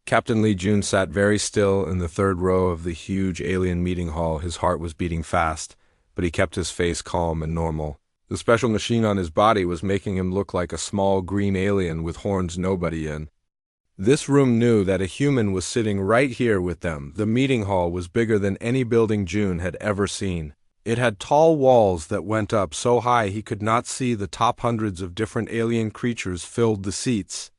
Captain Lee Jun sat very still in the third row of the huge alien meeting hall. His heart was beating fast, but he kept his face calm and normal. The special machine on his body was making him look like a small green alien with horns nobody in. This room knew that a human was sitting right here with them. The meeting hall was bigger than any building June had ever seen. It had tall walls that went up so high he could not see the top. Hundreds of different alien creatures filled the seats.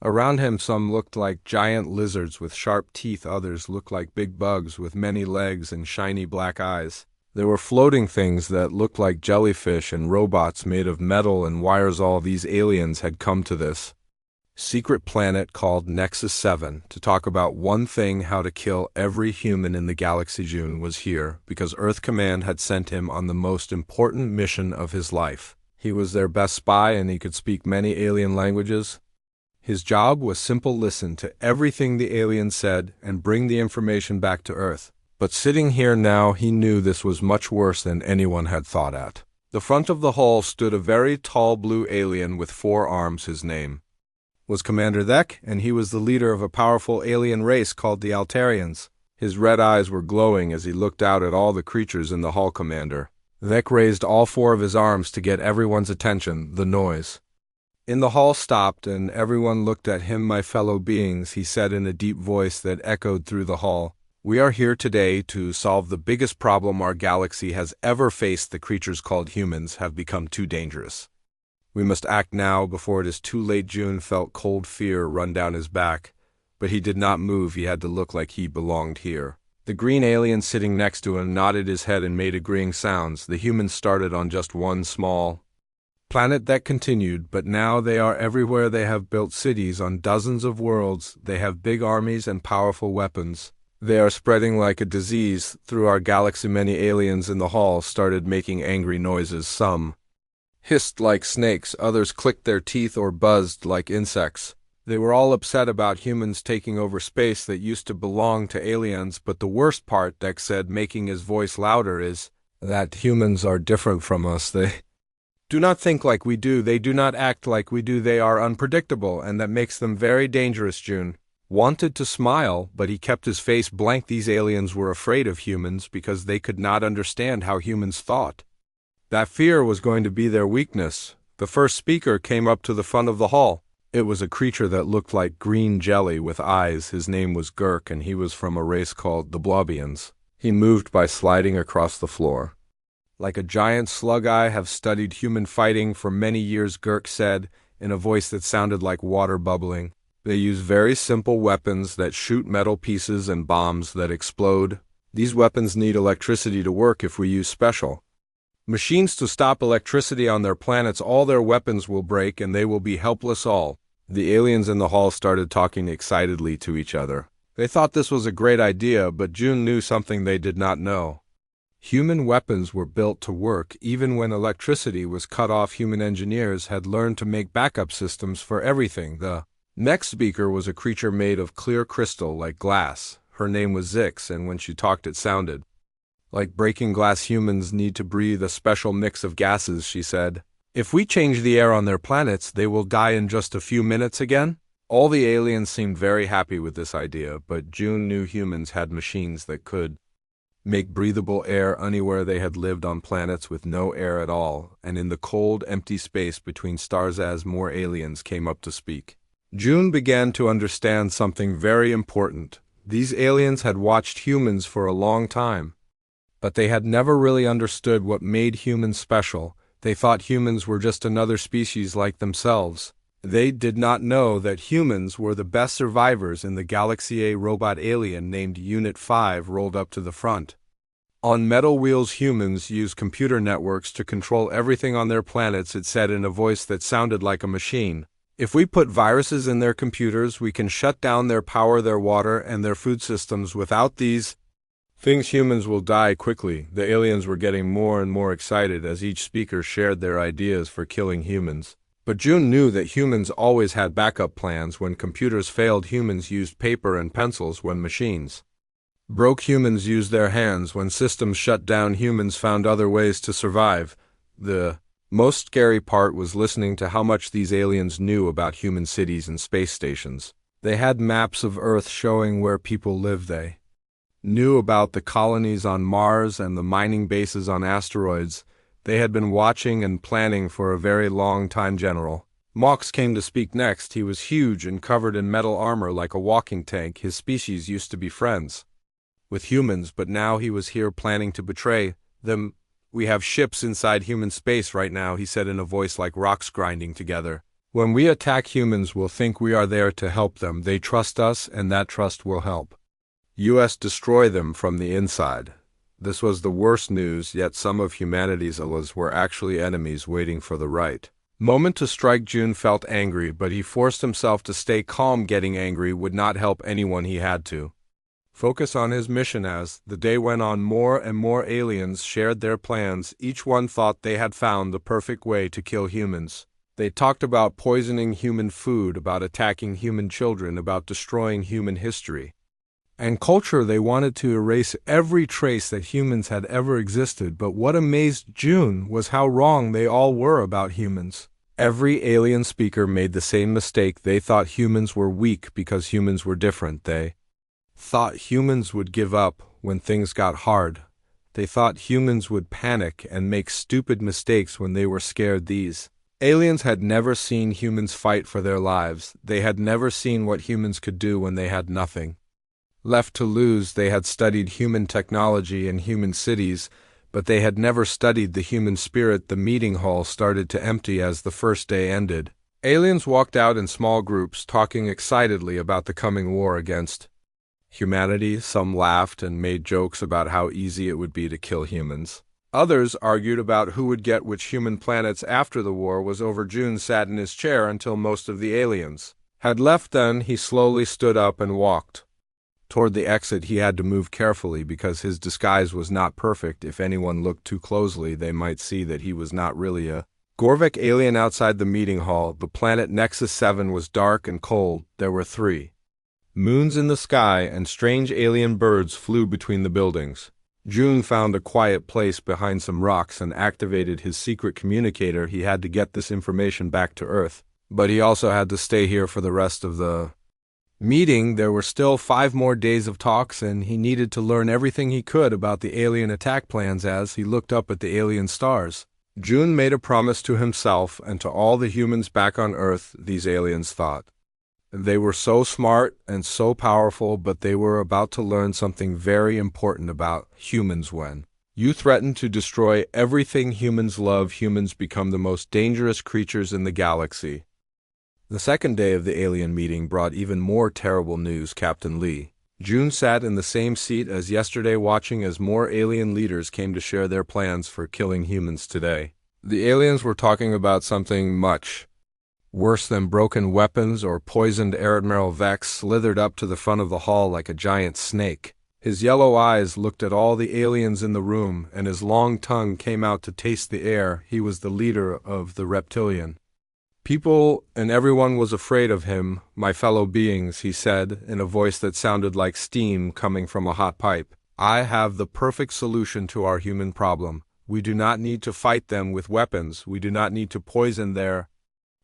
Around him some looked like giant lizards with sharp teeth, others looked like big bugs with many legs and shiny black eyes. There were floating things that looked like jellyfish and robots made of metal and wires. All these aliens had come to this secret planet called Nexus 7 to talk about one thing: how to kill every human in the galaxy. June was here because Earth Command had sent him on the most important mission of his life. He was their best spy and he could speak many alien languages. His job was simple: listen to everything the aliens said and bring the information back to Earth. But sitting here now, he knew this was much worse than anyone had thought at. The front of the hall stood a very tall blue alien with 4 arms. His name was Commander Thek, and he was the leader of a powerful alien race called the Altarians. His red eyes were glowing as he looked out at all the creatures in the hall. Commander Thek raised all 4 of his arms to get everyone's attention. The noise in the hall stopped, and everyone looked at him. My fellow beings, he said in a deep voice that echoed through the hall, we are here today to solve the biggest problem our galaxy has ever faced. The creatures called humans have become too dangerous. We must act now before it is too late. June felt cold fear run down his back, but he did not move. He had to look like he belonged here. The green alien sitting next to him nodded his head and made agreeing sounds. The humans started on just one small planet that continued, but now they are everywhere. They have built cities on dozens of worlds. They have big armies and powerful weapons. They are spreading like a disease through our galaxy. Many aliens in the hall started making angry noises. Some hissed like snakes, others clicked their teeth or buzzed like insects. They were all upset about humans taking over space that used to belong to aliens. But the worst part, Dex said, making his voice louder, is that humans are different from us. They do not think like we do. They do not act like we do. They are unpredictable, and that makes them very dangerous. June wanted to smile, but he kept his face blank. These aliens were afraid of humans because they could not understand how humans thought. That fear was going to be their weakness. The first speaker came up to the front of the hall. It was a creature that looked like green jelly with eyes. His name was Gurk, and he was from a race called the Blobians. He moved by sliding across the floor like a giant slug. I have studied human fighting for many years, Gurk said in a voice that sounded like water bubbling. They use very simple weapons that shoot metal pieces and bombs that explode. These weapons need electricity to work. If we use special machines to stop electricity on their planets, all their weapons will break and they will be helpless. All the aliens in the hall started talking excitedly to each other. They thought this was a great idea, but June knew something they did not know. Human weapons were built to work even when electricity was cut off. Human engineers had learned to make backup systems for everything. The next speaker was a creature made of clear crystal like glass. Her name was Zix, and when she talked it sounded like breaking glass. Humans need to breathe a special mix of gases, she said. If we change the air on their planets, they will die in just a few minutes again. All the aliens seemed very happy with this idea, but June knew humans had machines that could make breathable air anywhere. They had lived on planets with no air at all, and in the cold, empty space between stars. As more aliens came up to speak, June began to understand something very important. These aliens had watched humans for a long time, but they had never really understood what made humans special. They thought humans were just another species like themselves. They did not know that humans were the best survivors in the galaxy. A robot alien named Unit 5 rolled up to the front. On metal wheels, humans use computer networks to control everything on their planets, it said in a voice that sounded like a machine. If we put viruses in their computers, we can shut down their power, their water, and their food systems. Without these things, humans will die quickly. The aliens were getting more and more excited as each speaker shared their ideas for killing humans. But June knew that humans always had backup plans. When computers failed, humans used paper and pencils. When machines broke, humans used their hands. When systems shut down, humans found other ways to survive. The most scary part was listening to how much these aliens knew about human cities and space stations. They had maps of Earth showing where people lived. They knew about the colonies on Mars and the mining bases on asteroids. They had been watching and planning for a very long time. General Mox came to speak next. He was huge and covered in metal armor like a walking tank. His species used to be friends with humans, but now he was here planning to betray them. We have ships inside human space right now, he said in a voice like rocks grinding together. When we attack humans, we'll think we are there to help them. They trust us, and that trust will help US destroy them from the inside. This was the worst news, yet some of humanity's allies were actually enemies waiting for the right moment to strike. June felt angry, but he forced himself to stay calm. Getting angry would not help anyone. He had to focus on his mission. As the day went on, more and more aliens shared their plans. Each one thought they had found the perfect way to kill humans. They talked about poisoning human food, about attacking human children, about destroying human history and culture. They wanted to erase every trace that humans had ever existed. But what amazed June was how wrong they all were about humans. Every alien speaker made the same mistake. They thought humans were weak because humans were different. They thought humans would give up when things got hard. They thought humans would panic and make stupid mistakes when they were scared. These aliens had never seen humans fight for their lives. They had never seen what humans could do when they had nothing left to lose. They had studied human technology and human cities, but they had never studied the human spirit. The meeting hall started to empty as the first day ended. Aliens walked out in small groups, talking excitedly about the coming war against humanity. Some laughed and made jokes about how easy it would be to kill humans. Others argued about who would get which human planets after the war was over. June sat in his chair until most of the aliens had left. Then he slowly stood up and walked toward the exit. He had to move carefully because his disguise was not perfect. If anyone looked too closely, they might see that he was not really a Gorvik alien. Outside the meeting hall, the planet Nexus 7 was dark and cold. There were 3 moons in the sky, and strange alien birds flew between the buildings. June found a quiet place behind some rocks and activated his secret communicator. He had to get this information back to Earth, but he also had to stay here for the rest of the meeting. There were still 5 more days of talks, and he needed to learn everything he could about the alien attack plans. As he looked up at the alien stars, June made a promise to himself and to all the humans back on Earth. These aliens thought they were so smart and so powerful, but they were about to learn something very important about humans. When you threaten to destroy everything humans love, humans become the most dangerous creatures in the galaxy. The second day of the alien meeting brought even more terrible news. Captain Lee. June sat in the same seat as yesterday, watching as more alien leaders came to share their plans for killing humans today. The aliens were talking about something much worse than broken weapons or poisoned. Admiral Vex slithered up to the front of the hall like a giant snake. His yellow eyes looked at all the aliens in the room, and his long tongue came out to taste the air. He was the leader of the reptilian people, and everyone was afraid of him. My fellow beings, he said, in a voice that sounded like steam coming from a hot pipe, I have the perfect solution to our human problem. We do not need to fight them with weapons. We do not need to poison their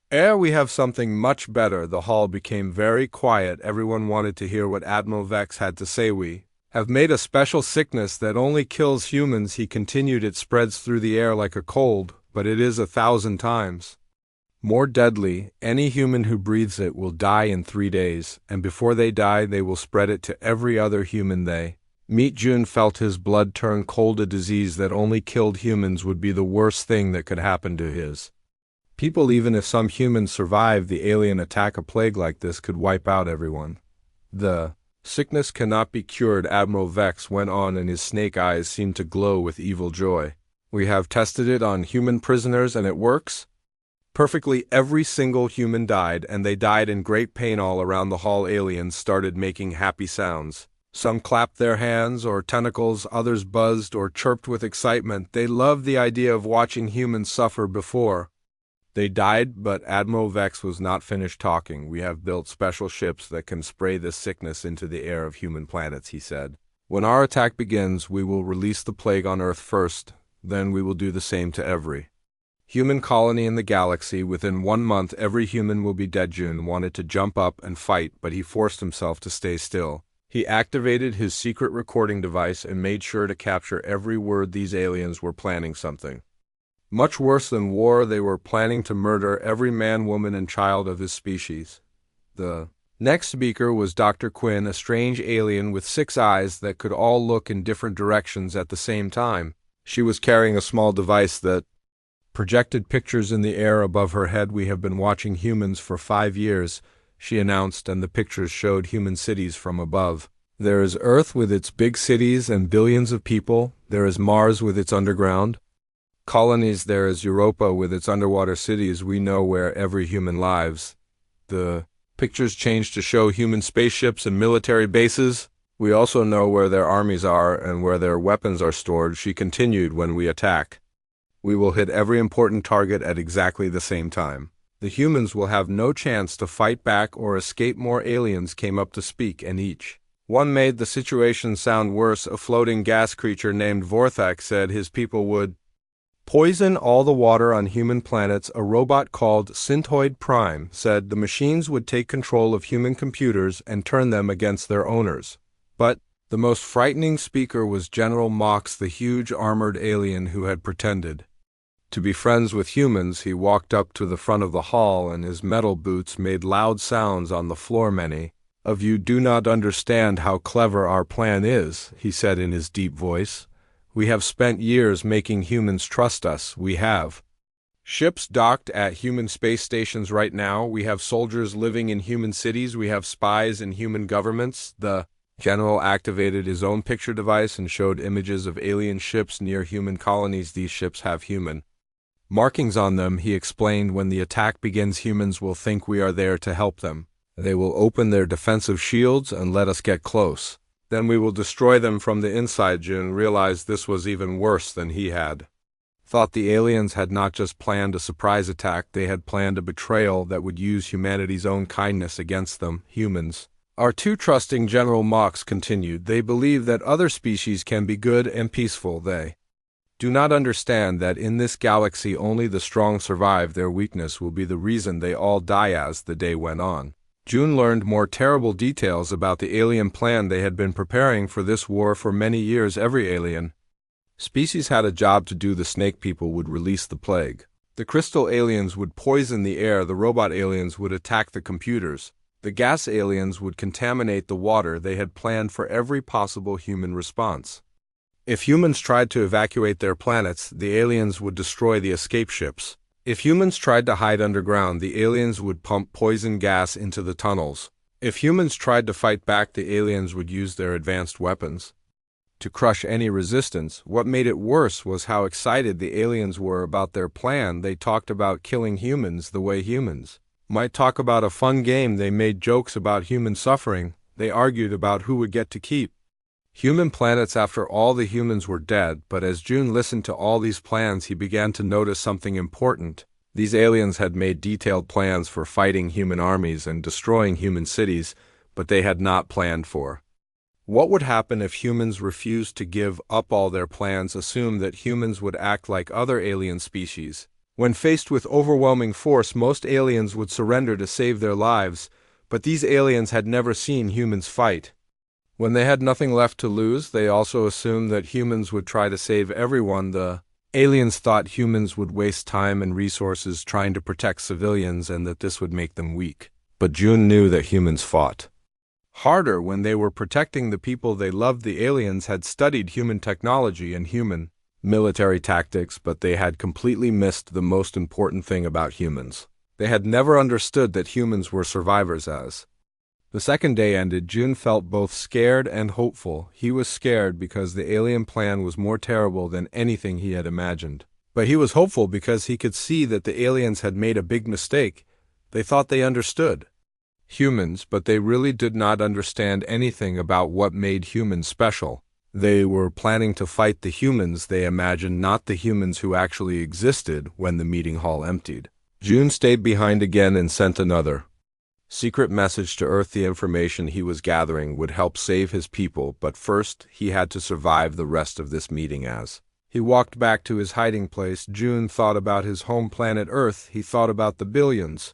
air. We have something much better. The hall became very quiet. Everyone wanted to hear what Admiral Vex had to say. We have made a special sickness that only kills humans, he continued. It spreads through the air like a cold, but it is 1,000 times more deadly. Any human who breathes it will die in 3 days, and before they die, they will spread it to every other human they meet. June felt his blood turn cold. A disease that only killed humans would be the worst thing that could happen to his people. Even if some humans survived the alien attack, a plague like this could wipe out everyone. The sickness cannot be cured, Admiral Vex went on, and his snake eyes seemed to glow with evil joy. We have tested it on human prisoners, and it works perfectly. Every single human died, and they died in great pain. All around the hall, aliens started making happy sounds. Some clapped their hands or tentacles, others buzzed or chirped with excitement. They loved the idea of watching humans suffer before they died. But Admiral Vex was not finished talking. We have built special ships that can spray this sickness into the air of human planets, he said. When our attack begins, we will release the plague on Earth first, then we will do the same to every Human colony in the galaxy. Within 1 month, every human will be dead. June wanted to jump up and fight, but he forced himself to stay still. He activated his secret recording device and made sure to capture every word. These aliens were planning something much worse than war. They were planning to murder every man, woman, and child of his species. The next speaker was Dr. Quinn, a strange alien with 6 eyes that could all look in different directions at the same time. She was carrying a small device that projected pictures in the air above her head. "We have been watching humans for 5 years," she announced, and the pictures showed human cities from above. "There is Earth with its big cities and billions of people. There is Mars with its underground colonies. There is Europa with its underwater cities. We know where every human lives." The pictures changed to show human spaceships and military bases. "We also know where their armies are and where their weapons are stored," she continued. "When we attack, we will hit every important target at exactly the same time. The humans will have no chance to fight back or escape." More aliens came up to speak, and each one made the situation sound worse. A floating gas creature named Vorthak said his people would poison all the water on human planets. A robot called Syntoid Prime said the machines would take control of human computers and turn them against their owners. But the most frightening speaker was General Mox, the huge armored alien who had pretended to be friends with humans. He walked up to the front of the hall, and his metal boots made loud sounds on the floor. "Many of you do not understand how clever our plan is," he said in his deep voice. "We have spent years making humans trust us. We have ships docked at human space stations right now. We have soldiers living in human cities. We have spies in human governments." The general activated his own picture device and showed images of alien ships near human colonies. "These ships have human markings on them," he explained. "When the attack begins, humans will think we are there to help them. They will open their defensive shields and let us get close. Then we will destroy them from the inside." Jun realized this was even worse than he had thought. The aliens had not just planned a surprise attack, they had planned a betrayal that would use humanity's own kindness against them. "Humans are too trusting," General Mox continued. "They believe that other species can be good and peaceful. They do not understand that in this galaxy only the strong survive. Their weakness will be the reason they all die." As the day went on, June learned more terrible details about the alien plan. They had been preparing for this war for many years. Every alien species had a job to do. The snake people would release the plague. The crystal aliens would poison the air. The robot aliens would attack the computers. The gas aliens would contaminate the water. They had planned for every possible human response. If humans tried to evacuate their planets, the aliens would destroy the escape ships. If humans tried to hide underground, the aliens would pump poison gas into the tunnels. If humans tried to fight back, the aliens would use their advanced weapons to crush any resistance. What made it worse was how excited the aliens were about their plan. They talked about killing humans the way humans might talk about a fun game. They made jokes about human suffering. They argued about who would get to keep human planets after all the humans were dead. But as June listened to all these plans, he began to notice something important. These aliens had made detailed plans for fighting human armies and destroying human cities, but they had not planned for what would happen if humans refused to give up all their plans. Assumed that humans would act like other alien species. When faced with overwhelming force, most aliens would surrender to save their lives, but these aliens had never seen humans fight. When they had nothing left to lose, they also assumed that humans would try to save everyone. The aliens thought humans would waste time and resources trying to protect civilians and that this would make them weak. But June knew that humans fought harder when they were protecting the people they loved. The aliens had studied human technology and human military tactics, but they had completely missed the most important thing about humans. They had never understood that humans were survivors. As the second day ended, June felt both scared and hopeful. He was scared because the alien plan was more terrible than anything he had imagined. But he was hopeful because he could see that the aliens had made a big mistake. They thought they understood humans, but they really did not understand anything about what made humans special. They were planning to fight the humans they imagined, not the humans who actually existed. When the meeting hall emptied, June stayed behind again and sent another secret message to Earth. The information he was gathering would help save his people, but first he had to survive the rest of this meeting. As He walked back to his hiding place. June thought about his home planet Earth. He thought about the billions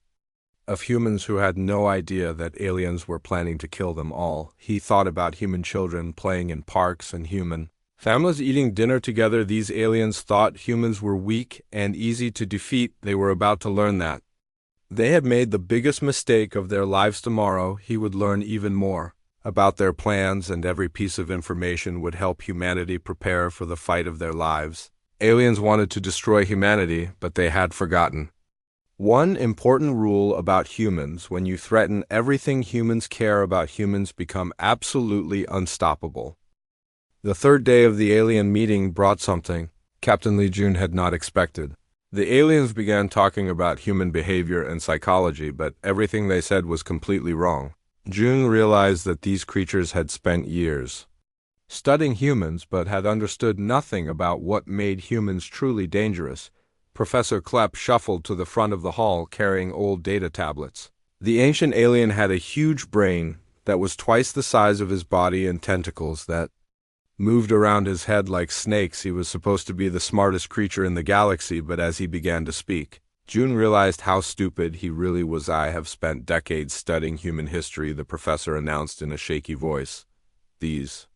of humans who had no idea that aliens were planning to kill them all. He thought about human children playing in parks and human families eating dinner together. These aliens thought humans were weak and easy to defeat. They were about to learn that they had made the biggest mistake of their lives. Tomorrow, he would learn even more about their plans, and every piece of information would help humanity prepare for the fight of their lives. Aliens wanted to destroy humanity, but they had forgotten one important rule about humans: when you threaten everything humans care about, humans become absolutely unstoppable. The third day of the alien meeting brought something Captain Lee Jun had not expected. The aliens began talking about human behavior and psychology, but everything they said was completely wrong. Jun realized that these creatures had spent years studying humans, but had understood nothing about what made humans truly dangerous. Professor Klepp shuffled to the front of the hall carrying old data tablets. The ancient alien had a huge brain that was twice the size of his body and tentacles that moved around his head like snakes. He was supposed to be the smartest creature in the galaxy, but as he began to speak, Jun realized how stupid he really was. "I have spent decades studying human history," the professor announced in a shaky voice. "These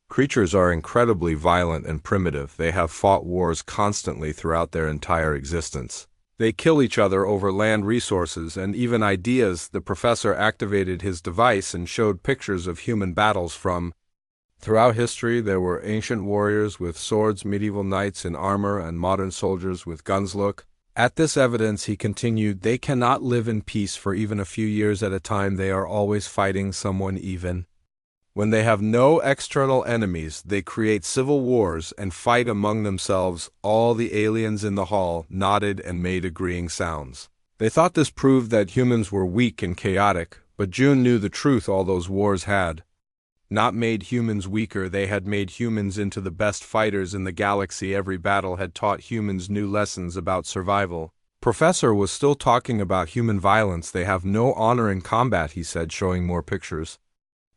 creatures are incredibly violent and primitive. They have fought wars constantly throughout their entire existence. They kill each other over land resources and even ideas." The professor activated his device and showed pictures of human battles from throughout history. There were ancient warriors with swords, medieval knights in armor, and modern soldiers with guns. "Look at this evidence," he continued. "They cannot live in peace for even a few years at a time. They are always fighting someone. Even when they have no external enemies, they create civil wars and fight among themselves." All the aliens in the hall nodded and made agreeing sounds. They thought this proved that humans were weak and chaotic, but Jun knew the truth. All those wars had not made humans weaker. They had made humans into the best fighters in the galaxy. Every battle had taught humans new lessons about survival. Professor was still talking about human violence. "They have no honor in combat," he said, showing more pictures.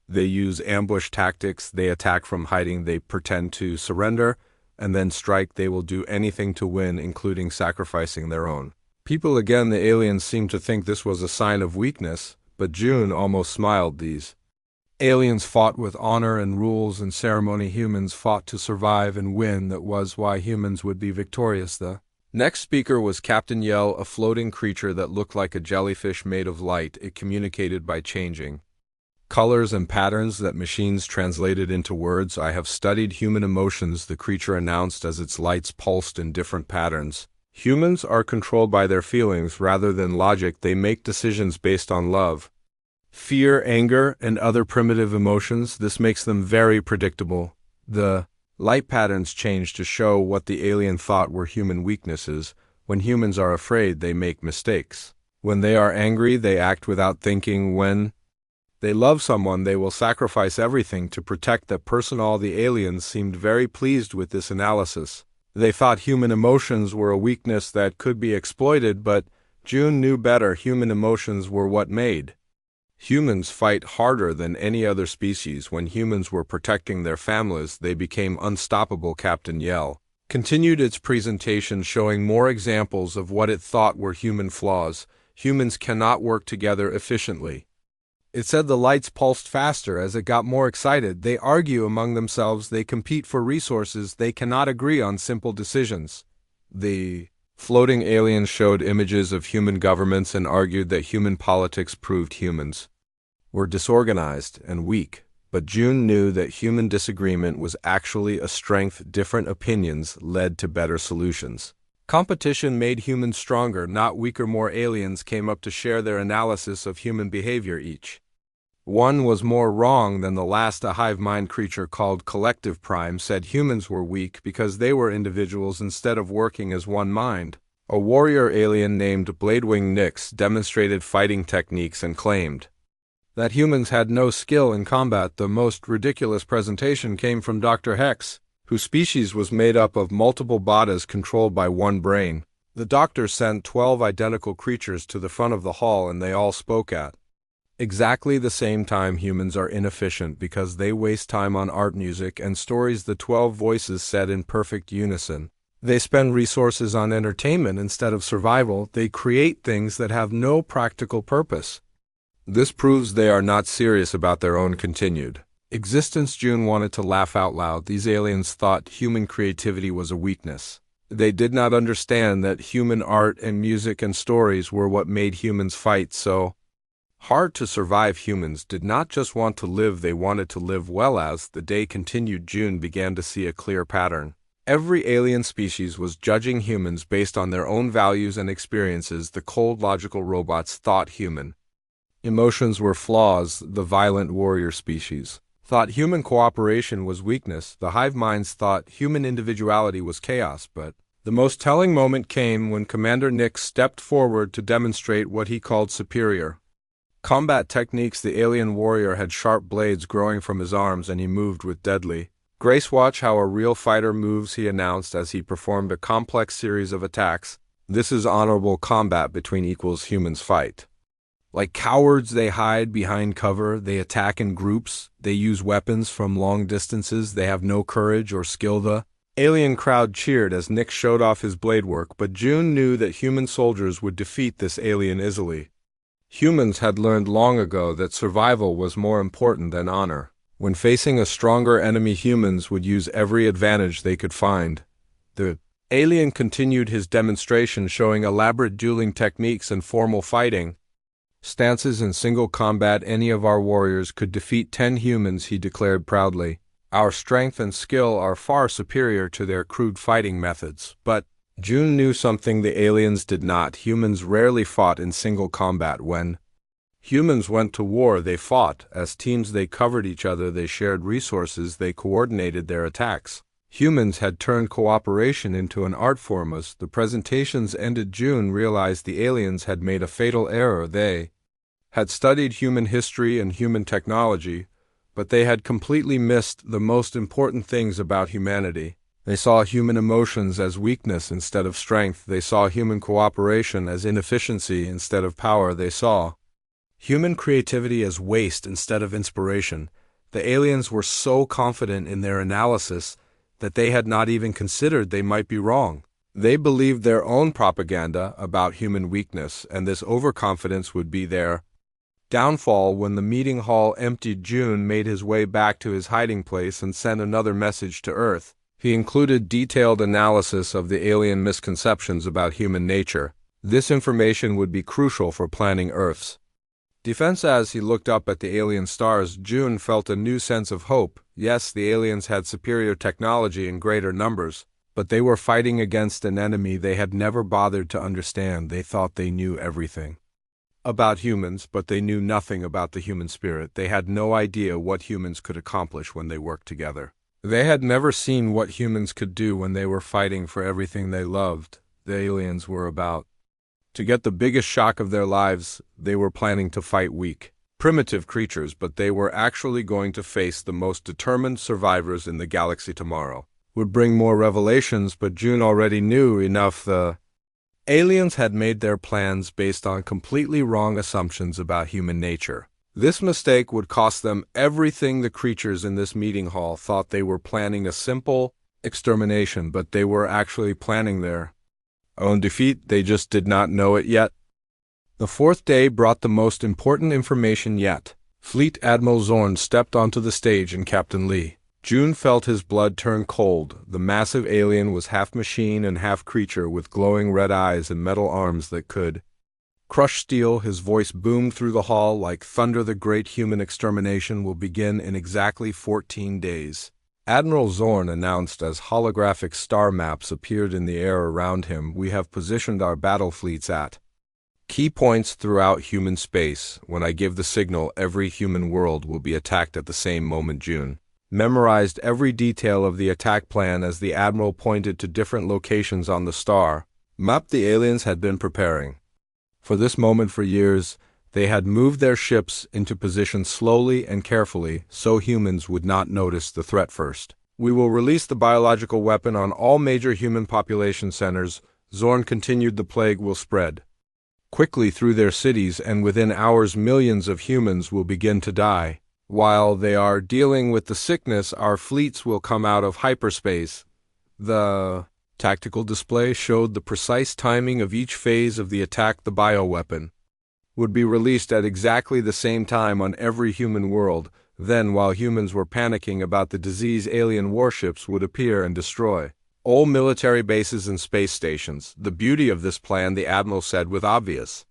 "They use ambush tactics. They attack from hiding. They pretend to surrender and then strike. They will do anything to win, including sacrificing their own people." Again, the aliens seemed to think this was a sign of weakness, but Jun almost smiled. These aliens fought with honor and rules and ceremony. Humans fought to survive and win. That was why humans would be victorious. The next speaker was Captain Yell, a floating creature that looked like a jellyfish made of light. It communicated by changing colors and patterns that machines translated into words. "I have studied human emotions," the creature announced as its lights pulsed in different patterns. "Humans are controlled by their feelings rather than logic. They make decisions based on love, fear, anger, and other primitive emotions. This makes them very predictable." The light patterns changed to show what the alien thought were human weaknesses. When humans are afraid, they make mistakes. When they are angry, they act without thinking. When they love someone, they will sacrifice everything to protect that person. All the aliens seemed very pleased with this analysis. They thought human emotions were a weakness that could be exploited, but Jun knew better. Human emotions were what made humans fight harder than any other species. When humans were protecting their families, they became unstoppable. Captain Yell continued its presentation, showing more examples of what it thought were human flaws. Humans cannot work together efficiently. It said the lights pulsed faster as it got more excited. They argue among themselves. They compete for resources. They cannot agree on simple decisions. The floating aliens showed images of human governments and argued that human politics proved humans were disorganized and weak. But Jun knew that human disagreement was actually a strength. Different opinions led to better solutions. Competition made humans stronger, not weaker. More aliens came up to share their analysis of human behavior. Each one was more wrong than the last. A hive mind creature called Collective Prime said humans were weak because they were individuals instead of working as one mind. A warrior alien named Bladewing Nyx demonstrated fighting techniques and claimed that humans had no skill in combat. The most ridiculous presentation came from Dr. Hex, whose species was made up of multiple bodies controlled by one brain. The doctor sent 12 identical creatures to the front of the hall, and they all spoke at Exactly the same time humans are inefficient because they waste time on art, music, and stories, the 12 voices said in perfect unison. They spend resources on entertainment instead of survival. They create things that have no practical purpose. This proves they are not serious about their own continued existence. June wanted to laugh out loud. These aliens thought human creativity was a weakness. They did not understand that human art and music and stories were what made humans fight so hard to survive. Humans did not just want to live, they wanted to live well. As the day continued, June began to see a clear pattern. Every alien species was judging humans based on their own values and experiences. The cold, logical robots thought human emotions were flaws. The violent warrior species thought human cooperation was weakness. The hive minds thought human individuality was chaos. But the most telling moment came when Commander Nick stepped forward to demonstrate what he called superior combat techniques. The alien warrior had sharp blades growing from his arms, and he moved with deadly grace. "Watch how a real fighter moves," he announced as he performed a complex series of attacks. "This is honorable combat. Between equals, humans fight like cowards. They hide behind cover. They attack in groups. They use weapons from long distances. They have no courage or skill." The alien crowd cheered as Nick showed off his blade work, but June knew that human soldiers would defeat this alien easily. Humans had learned long ago that survival was more important than honor. When facing a stronger enemy, humans would use every advantage they could find. The alien continued his demonstration, showing elaborate dueling techniques and formal fighting stances. "In single combat, any of our warriors could defeat 10 humans," he declared proudly. "Our strength and skill are far superior to their crude fighting methods." But June knew something the aliens did not. Humans rarely fought in single combat. When humans went to war, they fought as teams. They covered each other. They shared resources. They coordinated their attacks. Humans had turned cooperation into an art form. As the presentations ended, June realized the aliens had made a fatal error. They had studied human history and human technology, but they had completely missed the most important things about humanity. They saw human emotions as weakness instead of strength. They saw human cooperation as inefficiency instead of power. They saw human creativity as waste instead of inspiration. The aliens were so confident in their analysis that they had not even considered they might be wrong. They believed their own propaganda about human weakness, and this overconfidence would be their downfall. When the meeting hall emptied, June made his way back to his hiding place and sent another message to Earth. He included detailed analysis of the alien misconceptions about human nature. This information would be crucial for planning Earth's defense. As he looked up at the alien stars, June felt a new sense of hope. Yes, the aliens had superior technology in greater numbers, but they were fighting against an enemy they had never bothered to understand. They thought they knew everything about humans, but they knew nothing about the human spirit. They had no idea what humans could accomplish when they worked together. They had never seen what humans could do when they were fighting for everything they loved. The aliens were about to get the biggest shock of their lives. They were planning to fight weak, primitive creatures, but they were actually going to face the most determined survivors in the galaxy. Tomorrow would bring more revelations, but June already knew enough. The aliens had made their plans based on completely wrong assumptions about human nature. This mistake would cost them everything. The creatures in this meeting hall thought they were planning a simple extermination, but they were actually planning their own defeat. They just did not know it yet. The fourth day brought the most important information yet. Fleet Admiral Zorn stepped onto the stage, and Captain Lee. June felt his blood turn cold. The massive alien was half machine and half creature, with glowing red eyes and metal arms that could crush steel. His voice boomed through the hall like thunder. "The great human extermination will begin in exactly 14 days. Admiral Zorn announced as holographic star maps appeared in the air around him. "We have positioned our battle fleets at key points throughout human space. When I give the signal, every human world will be attacked at the same moment." June memorized every detail of the attack plan as the Admiral pointed to different locations on the star map. The aliens had been preparing for this moment for years. They had moved their ships into position slowly and carefully so humans would not notice the threat first. "We will release the biological weapon on all major human population centers," Zorn continued. "The plague will spread quickly through their cities, and within hours millions of humans will begin to die. While they are dealing with the sickness, our fleets will come out of hyperspace. The tactical display showed the precise timing of each phase of the attack. The bioweapon would be released at exactly the same time on every human world. Then, while humans were panicking about the disease, alien warships would appear and destroy all military bases and space stations. The beauty of this plan, the Admiral said with obvious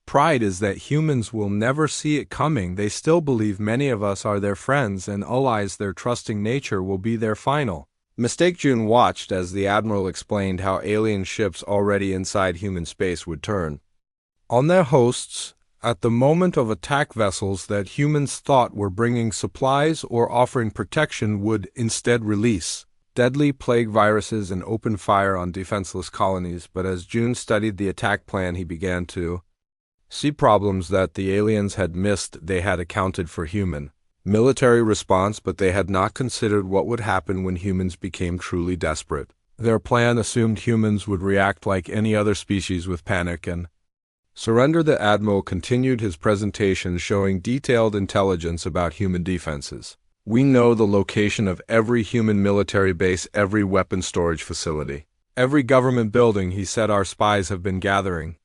pride, is that humans will never see it coming. They still believe many of us are their friends and allies. Their trusting nature will be their final mistake. June watched as the Admiral explained how alien ships already inside human space would turn on their hosts at the moment of attack. Vessels that humans thought were bringing supplies or offering protection would instead release deadly plague viruses and open fire on defenseless colonies. But as June studied the attack plan, he began to see problems that the aliens had missed. They had accounted for human military response, but they had not considered what would happen when humans became truly desperate. Their plan assumed humans would react like any other species with panic and surrender. The Admiral continued his presentation, showing detailed intelligence about human defenses. We know the location of every human military base, every weapon storage facility, every government building, he said. Our spies have been gathering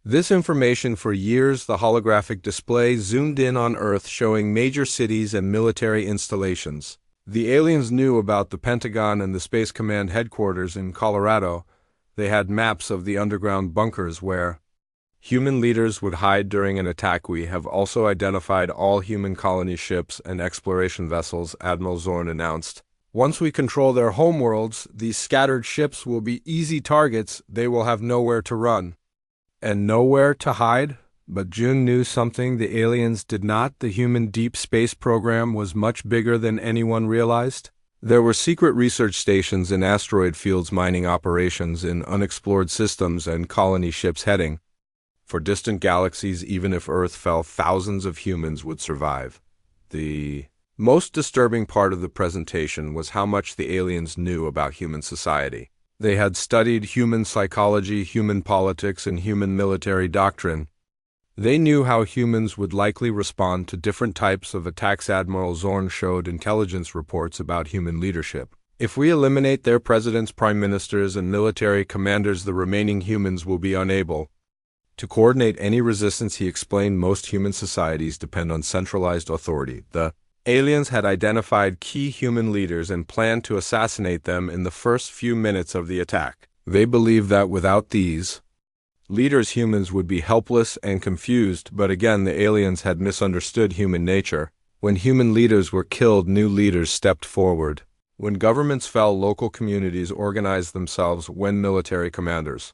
this information for years. The holographic display zoomed in on Earth, showing major cities and military installations. The aliens knew about the Pentagon and the Space Command headquarters in Colorado. They had maps of the underground bunkers where human leaders would hide during an attack. We have also identified all human colony ships and exploration vessels, Admiral Zorn announced. Once we control their homeworlds, these scattered ships will be easy targets. They will have nowhere to run and nowhere to hide. But June knew something the aliens did not. The human deep space program was much bigger than anyone realized. There were secret research stations in asteroid fields, mining operations in unexplored systems, and colony ships heading for distant galaxies. Even if Earth fell, thousands of humans would survive. The most disturbing part of the presentation was how much the aliens knew about human society. They had studied human psychology, human politics, and human military doctrine. They knew how humans would likely respond to different types of attacks. Admiral Zorn showed intelligence reports about human leadership. If we eliminate their presidents, prime ministers, and military commanders, the remaining humans will be unable to coordinate any resistance. He explained most human societies depend on centralized authority. The aliens had identified key human leaders and planned to assassinate them in the first few minutes of the attack. They believed that without these leaders, humans would be helpless and confused. But again, the aliens had misunderstood human nature. When human leaders were killed, new leaders stepped forward. When governments fell, local communities organized themselves. When military commanders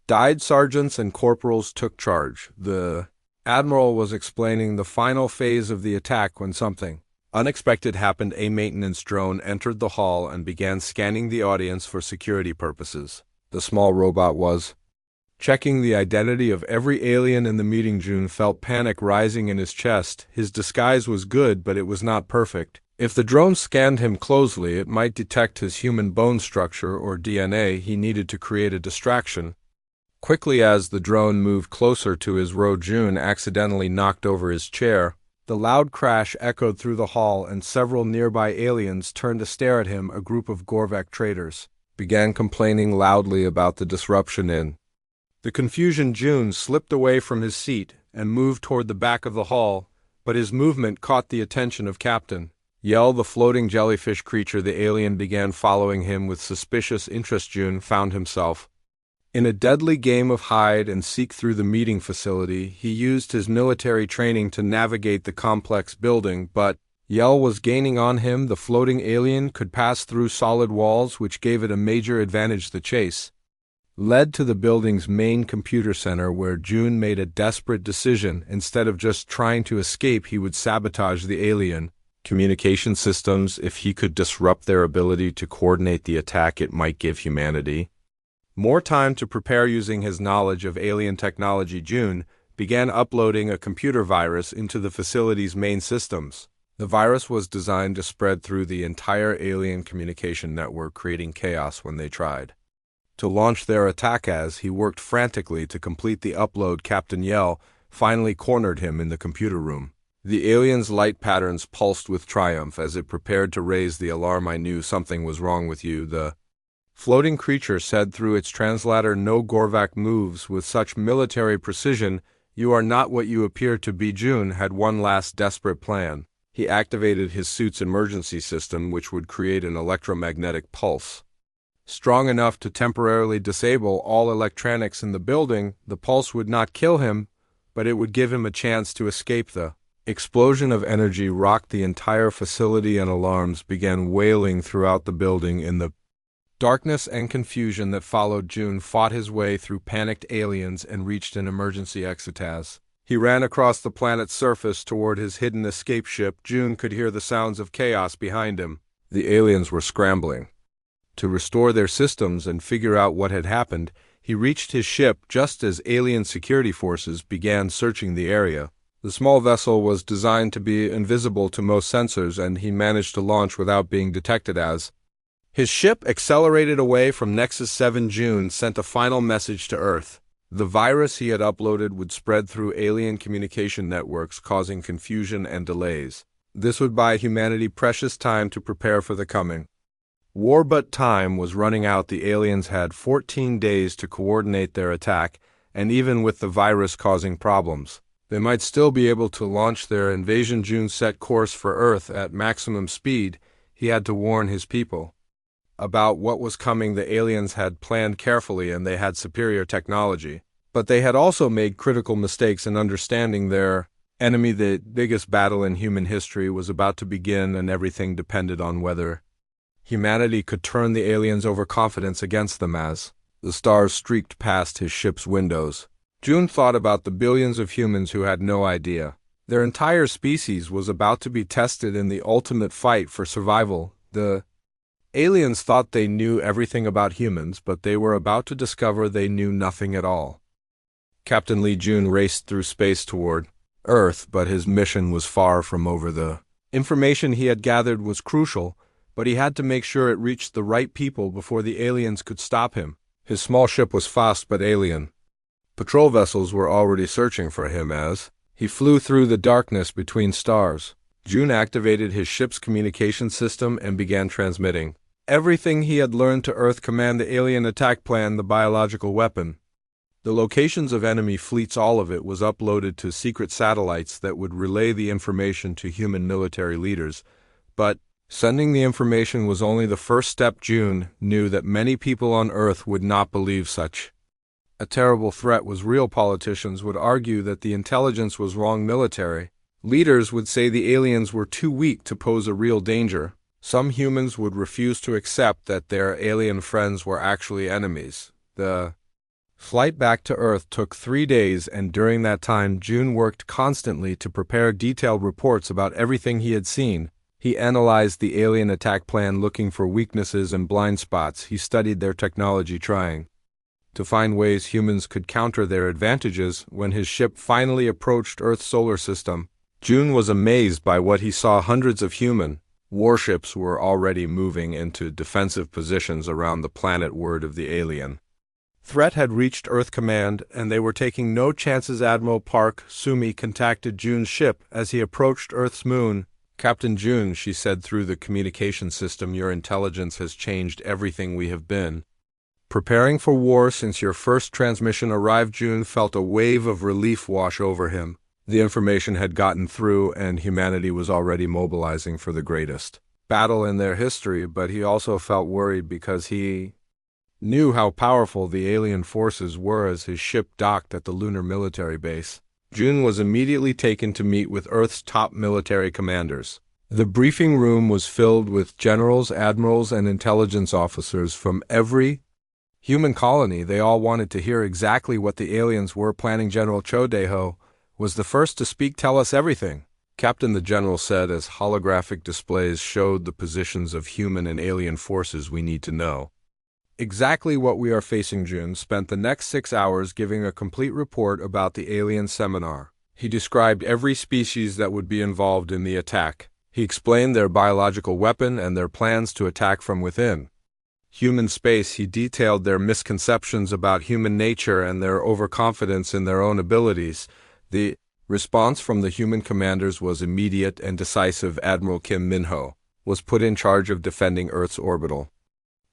died, sergeants and corporals took charge. The Admiral was explaining the final phase of the attack when something unexpected happened. A maintenance drone entered the hall and began scanning the audience for security purposes. The small robot was checking the identity of every alien in the meeting. June felt panic rising in his chest. His disguise was good, but it was not perfect. If the drone scanned him closely, it might detect his human bone structure or DNA. He needed to create a distraction. Quickly, as the drone moved closer to his row, June accidentally knocked over his chair. The loud crash echoed through the hall, and several nearby aliens turned to stare at him. A group of Gorvek traders began complaining loudly about the disruption in the confusion. June slipped away from his seat and moved toward the back of the hall, but his movement caught the attention of Captain Yell, the floating jellyfish creature. The alien began following him with suspicious interest. June found himself in a deadly game of hide and seek through the meeting facility. He used his military training to navigate the complex building, but Yell was gaining on him. The floating alien could pass through solid walls, which gave it a major advantage. The chase led to the building's main computer center, where June made a desperate decision. Instead of just trying to escape, he would sabotage the alien communication systems. If he could disrupt their ability to coordinate the attack, it might give humanity more time to prepare. Using his knowledge of alien technology, June began uploading a computer virus into the facility's main systems. The virus was designed to spread through the entire alien communication network, creating chaos when they tried to launch their attack. As he worked frantically to complete the upload, Captain Yell finally cornered him in the computer room. The alien's light patterns pulsed with triumph as it prepared to raise the alarm. "I knew something was wrong with you," the floating creature said through its translator. "No, Gorvak moves with such military precision. You are not what you appear to be." June had one last desperate plan. He activated his suit's emergency system, which would create an electromagnetic pulse strong enough to temporarily disable all electronics in the building. The pulse would not kill him, but it would give him a chance to escape. The explosion of energy rocked the entire facility and alarms began wailing throughout the building. In the darkness and confusion that followed, June fought his way through panicked aliens and reached an emergency exit. As he ran across the planet's surface toward his hidden escape ship, June could hear the sounds of chaos behind him. The aliens were scrambling to restore their systems and figure out what had happened. He reached his ship just as alien security forces began searching the area. The small vessel was designed to be invisible to most sensors, and he managed to launch without being detected. As his ship accelerated away from Nexus 7, June sent a final message to Earth. The virus he had uploaded would spread through alien communication networks, causing confusion and delays. This would buy humanity precious time to prepare for the coming war, but time was running out. The aliens had 14 days to coordinate their attack, and even with the virus causing problems, they might still be able to launch their invasion. June set course for Earth at maximum speed. He had to warn his people about what was coming. The aliens had planned carefully and they had superior technology, but they had also made critical mistakes in understanding their enemy. The biggest battle in human history was about to begin, and everything depended on whether humanity could turn the aliens' overconfidence against them. As the stars streaked past his ship's windows, June thought about the billions of humans who had no idea their entire species was about to be tested in the ultimate fight for survival. The aliens thought they knew everything about humans, but they were about to discover they knew nothing at all. Captain Lee June raced through space toward Earth, but his mission was far from over. The information he had gathered was crucial, but he had to make sure it reached the right people before the aliens could stop him. His small ship was fast, but alien patrol vessels were already searching for him. As he flew through the darkness between stars, June activated his ship's communication system and began transmitting everything he had learned to Earth Command: the alien attack plan, the biological weapon, the locations of enemy fleets. All of it was uploaded to secret satellites that would relay the information to human military leaders. But sending the information was only the first step. June knew that many people on Earth would not believe such a terrible threat was real. Politicians would argue that the intelligence was wrong. Military leaders would say the aliens were too weak to pose a real danger. Some humans would refuse to accept that their alien friends were actually enemies. The flight back to Earth took 3 days, and during that time, June worked constantly to prepare detailed reports about everything he had seen. He analyzed the alien attack plan, looking for weaknesses and blind spots. He studied their technology, trying to find ways humans could counter their advantages. When his ship finally approached Earth's solar system, June was amazed by what he saw. Hundreds of human warships were already moving into defensive positions around the planet. Word of the alien threat had reached Earth Command, and they were taking no chances. Admiral Park Sumi contacted June's ship as he approached Earth's moon. "Captain June," she said through the communication system, "your intelligence has changed everything we have been preparing for war since your first transmission arrived." June felt a wave of relief wash over him. The information had gotten through, and humanity was already mobilizing for the greatest battle in their history, but he also felt worried because he knew how powerful the alien forces were. As his ship docked at the lunar military base, June was immediately taken to meet with Earth's top military commanders. The briefing room was filled with generals, admirals, and intelligence officers from every human colony. They all wanted to hear exactly what the aliens were planning. General Chodeho was the first to speak. "Tell us everything, Captain," the general said as holographic displays showed the positions of human and alien forces. "We need to know exactly what we are facing." June spent the next 6 hours giving a complete report about the alien seminar. He described every species that would be involved in the attack. He explained their biological weapon and their plans to attack from within. Human Space, he detailed their misconceptions about human nature and their overconfidence in their own abilities. The response from the human commanders was immediate and decisive. Admiral Kim Min-ho was put in charge of defending Earth's orbital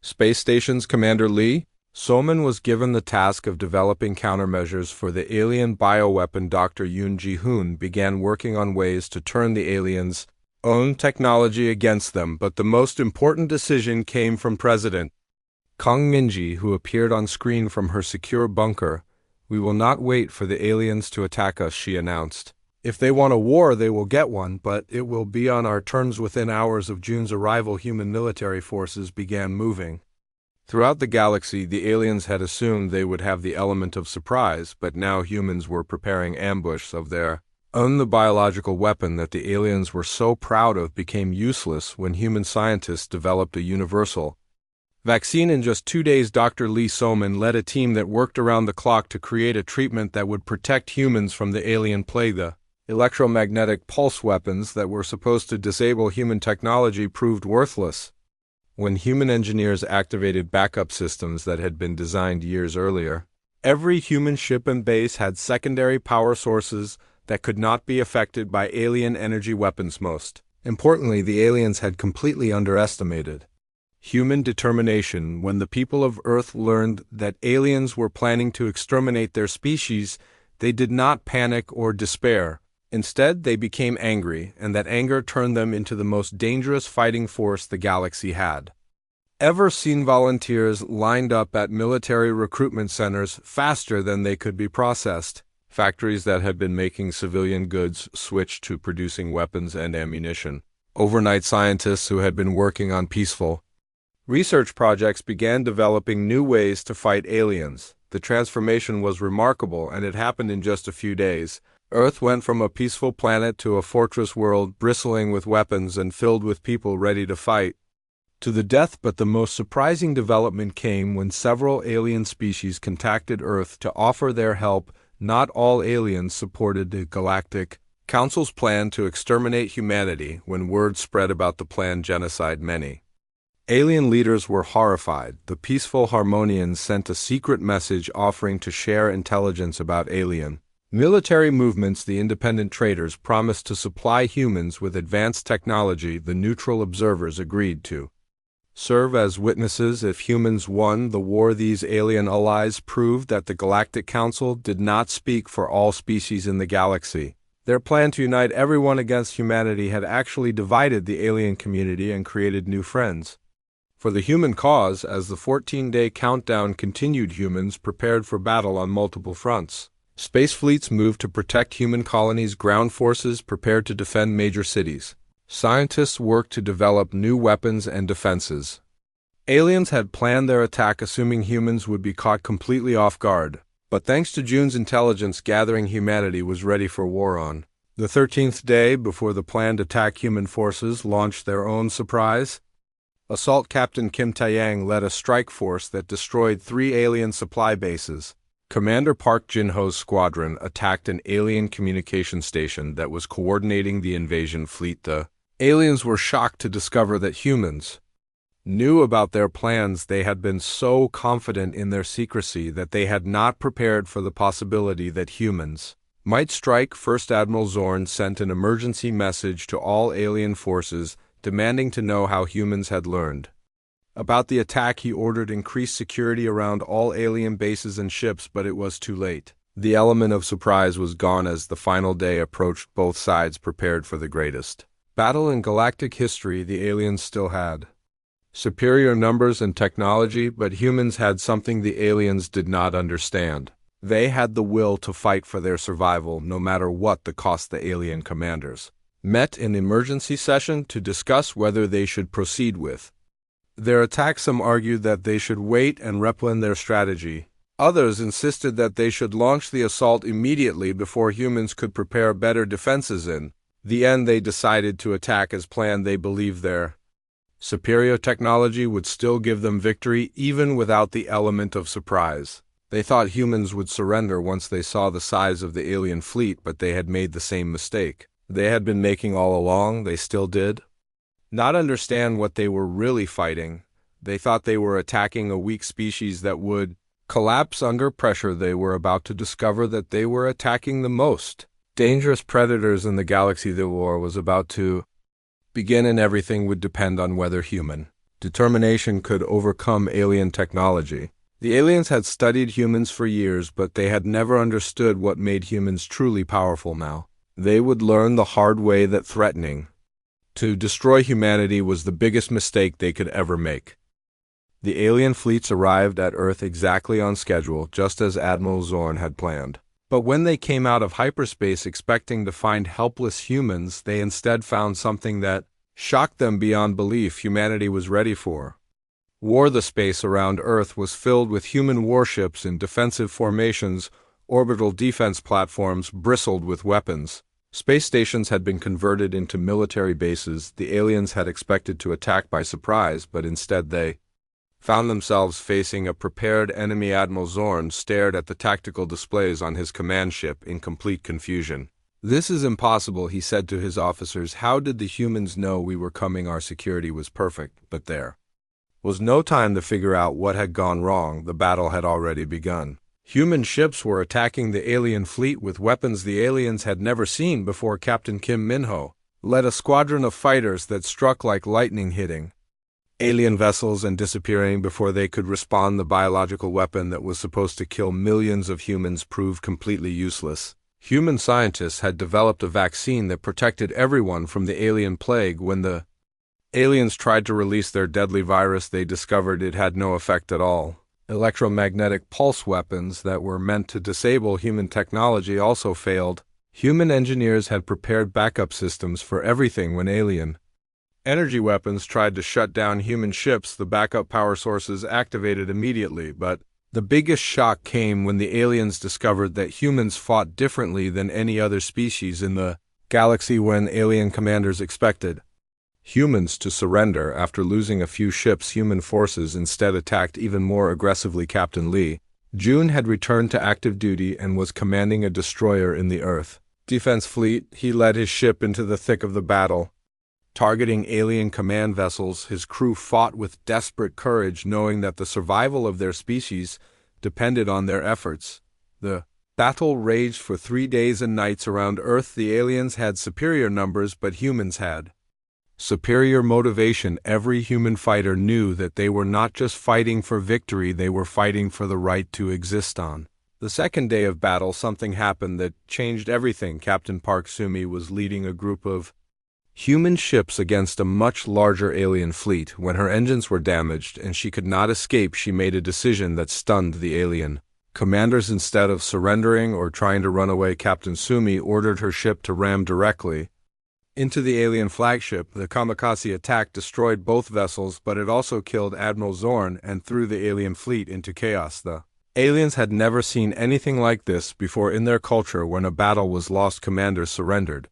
space stations. Commander Lee Soman was given the task of developing countermeasures for the alien bioweapon. Dr. Yoon Ji-hoon began working on ways to turn the aliens' own technology against them, but the most important decision came from President Kang Min-ji, who appeared on screen from her secure bunker. "We will not wait for the aliens to attack us," she announced. "If they want a war, they will get one, but it will be on our terms." Within hours of June's arrival, human military forces began moving throughout the galaxy. The aliens had assumed they would have the element of surprise, but now humans were preparing ambush of their own. The biological weapon that the aliens were so proud of became useless when human scientists developed a universal vaccine. In just 2 days, Dr. Lee Soman led a team that worked around the clock to create a treatment that would protect humans from the alien plague. The electromagnetic pulse weapons that were supposed to disable human technology proved worthless when human engineers activated backup systems that had been designed years earlier. Every human ship and base had secondary power sources that could not be affected by alien energy weapons. Most importantly, the aliens had completely underestimated human determination. When the people of Earth learned that aliens were planning to exterminate their species, they did not panic or despair. Instead, they became angry, and that anger turned them into the most dangerous fighting force the galaxy had ever seen. Volunteers lined up at military recruitment centers faster than they could be processed. Factories that had been making civilian goods switched to producing weapons and ammunition. Overnight, scientists who had been working on peaceful research projects began developing new ways to fight aliens. The transformation was remarkable, and it happened in just a few days. Earth went from a peaceful planet to a fortress world bristling with weapons and filled with people ready to fight to the death. But the most surprising development came when several alien species contacted Earth to offer their help. Not all aliens supported the Galactic Council's plan to exterminate humanity. When word spread about the planned genocide, many alien leaders were horrified. The peaceful Harmonians sent a secret message offering to share intelligence about alien military movements. The independent traders promised to supply humans with advanced technology. The neutral observers agreed to serve as witnesses if humans won the war. These alien allies proved that the Galactic Council did not speak for all species in the galaxy. Their plan to unite everyone against humanity had actually divided the alien community and created new friends for the human cause. As the 14-day countdown continued, humans prepared for battle on multiple fronts. Space fleets moved to protect human colonies. Ground forces prepared to defend major cities. Scientists worked to develop new weapons and defenses. Aliens had planned their attack assuming humans would be caught completely off guard. But thanks to June's intelligence gathering, humanity was ready for war. On the 13th day before the planned attack, human forces launched their own surprise assault. Captain Kim Taeyang led a strike force that destroyed 3 alien supply bases. Commander Park Jin-ho's squadron attacked an alien communication station that was coordinating the invasion fleet. The aliens were shocked to discover that humans knew about their plans. They had been so confident in their secrecy that they had not prepared for the possibility that humans might strike. First Admiral Zorn sent an emergency message to all alien forces demanding to know how humans had learned about the attack. He ordered increased security around all alien bases and ships, but it was too late. The element of surprise was gone as the final day approached. Both sides prepared for the greatest battle in galactic history. The aliens still had superior numbers and technology, but humans had something the aliens did not understand. They had the will to fight for their survival, no matter what the cost. The alien commanders met in emergency session to discuss whether they should proceed with their attack. Some argued that they should wait and replan their strategy. Others insisted that they should launch the assault immediately before humans could prepare better defenses. In the end, they decided to attack as planned. They believed their superior technology would still give them victory even without the element of surprise. They thought humans would surrender once they saw the size of the alien fleet, but they had made the same mistake they had been making all along. They still did not understand what they were really fighting. They thought they were attacking a weak species that would collapse under pressure. They were about to discover that they were attacking the most dangerous predators in the galaxy. The war was about to begin, and everything would depend on whether human determination could overcome alien technology. The aliens had studied humans for years, but they had never understood what made humans truly powerful. Now they would learn the hard way that threatening to destroy humanity was the biggest mistake they could ever make. The alien fleets arrived at Earth exactly on schedule, just as Admiral Zorn had planned. But when they came out of hyperspace expecting to find helpless humans, they instead found something that shocked them beyond belief. Humanity was ready for war. The space around Earth was filled with human warships in defensive formations. Orbital defense platforms bristled with weapons. Space stations had been converted into military bases. The aliens had expected to attack by surprise, but instead they found themselves facing a prepared enemy. Admiral Zorn stared at the tactical displays on his command ship in complete confusion. "This is impossible," he said to his officers. "How did the humans know we were coming? Our security was perfect." But there was no time to figure out what had gone wrong. The battle had already begun. Human ships were attacking the alien fleet with weapons the aliens had never seen before. Captain Kim Minho led a squadron of fighters that struck like lightning, hitting alien vessels and disappearing before they could respond. The biological weapon that was supposed to kill millions of humans proved completely useless. Human scientists had developed a vaccine that protected everyone from the alien plague. When the aliens tried to release their deadly virus, they discovered it had no effect at all. Electromagnetic pulse weapons that were meant to disable human technology also failed. Human engineers had prepared backup systems for everything. When alien energy weapons tried to shut down human ships, the backup power sources activated immediately. But the biggest shock came when the aliens discovered that humans fought differently than any other species in the galaxy. When alien commanders expected humans to surrender after losing a few ships, human forces instead attacked even more aggressively. Captain Lee Jun had returned to active duty and was commanding a destroyer in the Earth Defense Fleet. He led his ship into the thick of the battle, targeting alien command vessels. His crew fought with desperate courage, knowing that the survival of their species depended on their efforts. The battle raged for 3 days and nights around Earth. The aliens had superior numbers, but humans had superior motivation. Every human fighter knew that they were not just fighting for victory, they were fighting for the right to exist on. The second day of battle, something happened that changed everything. Captain Park Sumi was leading a group of human ships against a much larger alien fleet. When her engines were damaged and she could not escape, she made a decision that stunned the alien commanders. Instead of surrendering or trying to run away, Captain Sumi ordered her ship to ram directly into the alien flagship. The kamikaze attack destroyed both vessels, but it also killed Admiral Zorn and threw the alien fleet into chaos. The aliens had never seen anything like this before in their culture. When a battle was lost, commanders surrendered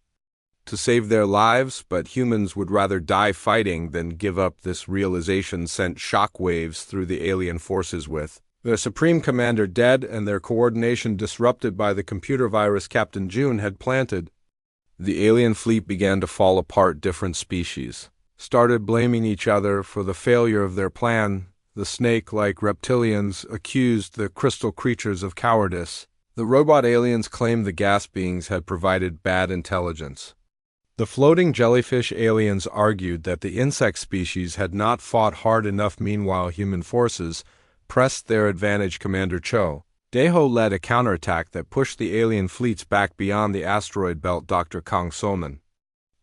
to save their lives, but humans would rather die fighting than give up. This realization sent shockwaves through the alien forces, with their supreme commander dead and their coordination disrupted by the computer virus Captain Jun had planted. The alien fleet began to fall apart. Different species started blaming each other for the failure of their plan. The snake-like reptilians accused the crystal creatures of cowardice. The robot aliens claimed the gas beings had provided bad intelligence. The floating jellyfish aliens argued that the insect species had not fought hard enough. Meanwhile, human forces pressed their advantage. Commander Cho Daeho led a counterattack that pushed the alien fleets back beyond the asteroid belt. Dr. Kang Solman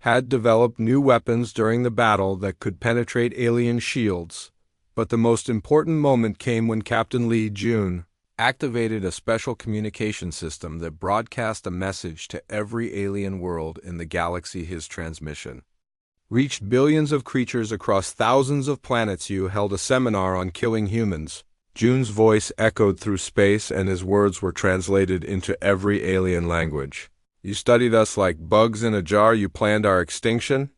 had developed new weapons during the battle that could penetrate alien shields. But the most important moment came when Captain Lee Jun activated a special communication system that broadcast a message to every alien world in the galaxy. His transmission reached billions of creatures across thousands of planets. You held a seminar on killing humans. Jun's voice echoed through space, and his words were translated into every alien language. You studied us like bugs in a jar. You planned our extinction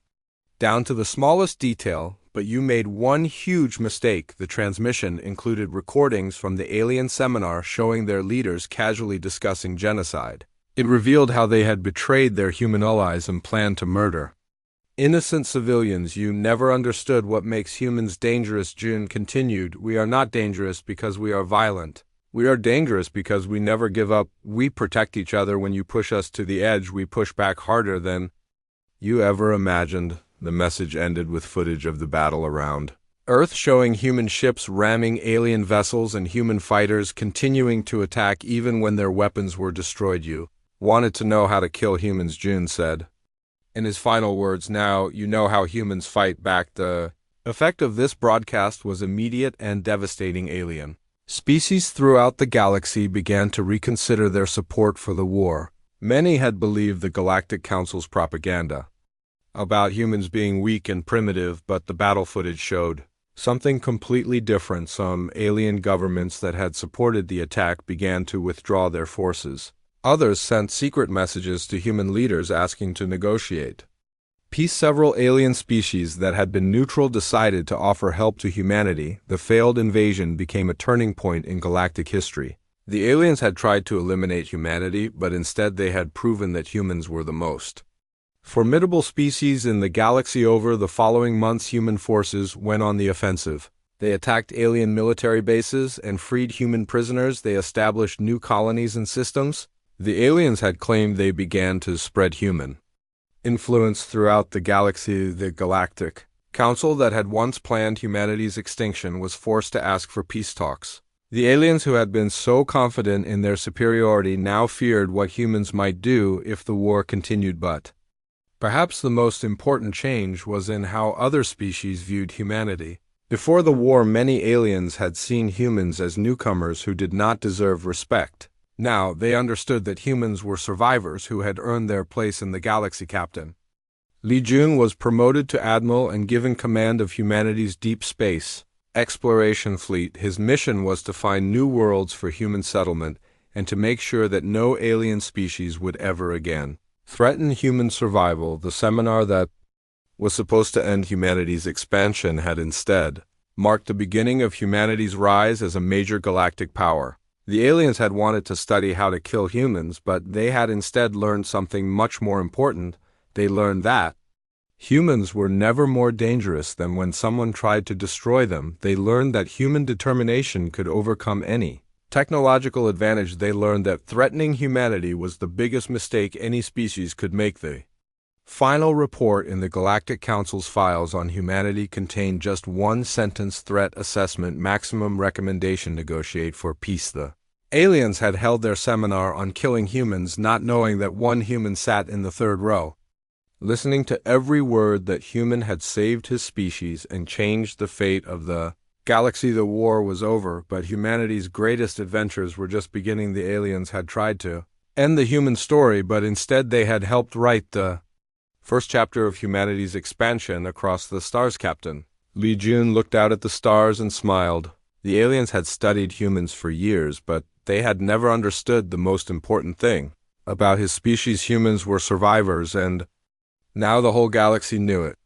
down to the smallest detail, but you made one huge mistake. The transmission included recordings from the alien seminar showing their leaders casually discussing genocide. It revealed how they had betrayed their human allies and planned to murder Innocent civilians, you never understood what makes humans dangerous. June continued. We are not dangerous because we are violent. We are dangerous because we never give up. We protect each other. When you push us to the edge, we push back harder than you ever imagined. The message ended with footage of the battle around Earth, showing human ships ramming alien vessels and human fighters continuing to attack even when their weapons were destroyed. You wanted to know how to kill humans, June said. In his final words, now you know how humans fight back. The effect of this broadcast was immediate and devastating. Alien species throughout the galaxy began to reconsider their support for the war. Many had believed the Galactic Council's propaganda about humans being weak and primitive, but the battle footage showed something completely different. Some alien governments that had supported the attack began to withdraw their forces. Others sent secret messages to human leaders asking to negotiate peace. Several alien species that had been neutral decided to offer help to humanity. The failed invasion became a turning point in galactic history. The aliens had tried to eliminate humanity, but instead they had proven that humans were the most formidable species in the galaxy. Over the following months, human forces went on the offensive. They attacked alien military bases and freed human prisoners. They established new colonies and systems. The aliens had claimed they began to spread human influence throughout the galaxy. The Galactic Council that had once planned humanity's extinction was forced to ask for peace talks. The aliens, who had been so confident in their superiority, now feared what humans might do if the war continued. But perhaps the most important change was in how other species viewed humanity. Before the war, many aliens had seen humans as newcomers who did not deserve respect. Now, they understood that humans were survivors who had earned their place in the galaxy. Captain Li Jun was promoted to admiral and given command of humanity's deep space exploration fleet. His mission was to find new worlds for human settlement and to make sure that no alien species would ever again threaten human survival. The seminar that was supposed to end humanity's expansion had instead marked the beginning of humanity's rise as a major galactic power. The aliens had wanted to study how to kill humans, but they had instead learned something much more important. They learned that humans were never more dangerous than when someone tried to destroy them. They learned that human determination could overcome any technological advantage. They learned that threatening humanity was the biggest mistake any species could make. The final report in the Galactic Council's files on humanity contained just one sentence: threat assessment, maximum recommendation, negotiate for peace. The aliens had held their seminar on killing humans, not knowing that one human sat in the third row, listening to every word. That human had saved his species and changed the fate of the galaxy. The war was over, but humanity's greatest adventures were just beginning. The aliens had tried to end the human story, but instead they had helped write the first chapter of humanity's expansion across the stars. Captain Li Jun looked out at the stars and smiled. The aliens had studied humans for years, but they had never understood the most important thing about his species. Humans were survivors, and now the whole galaxy knew it.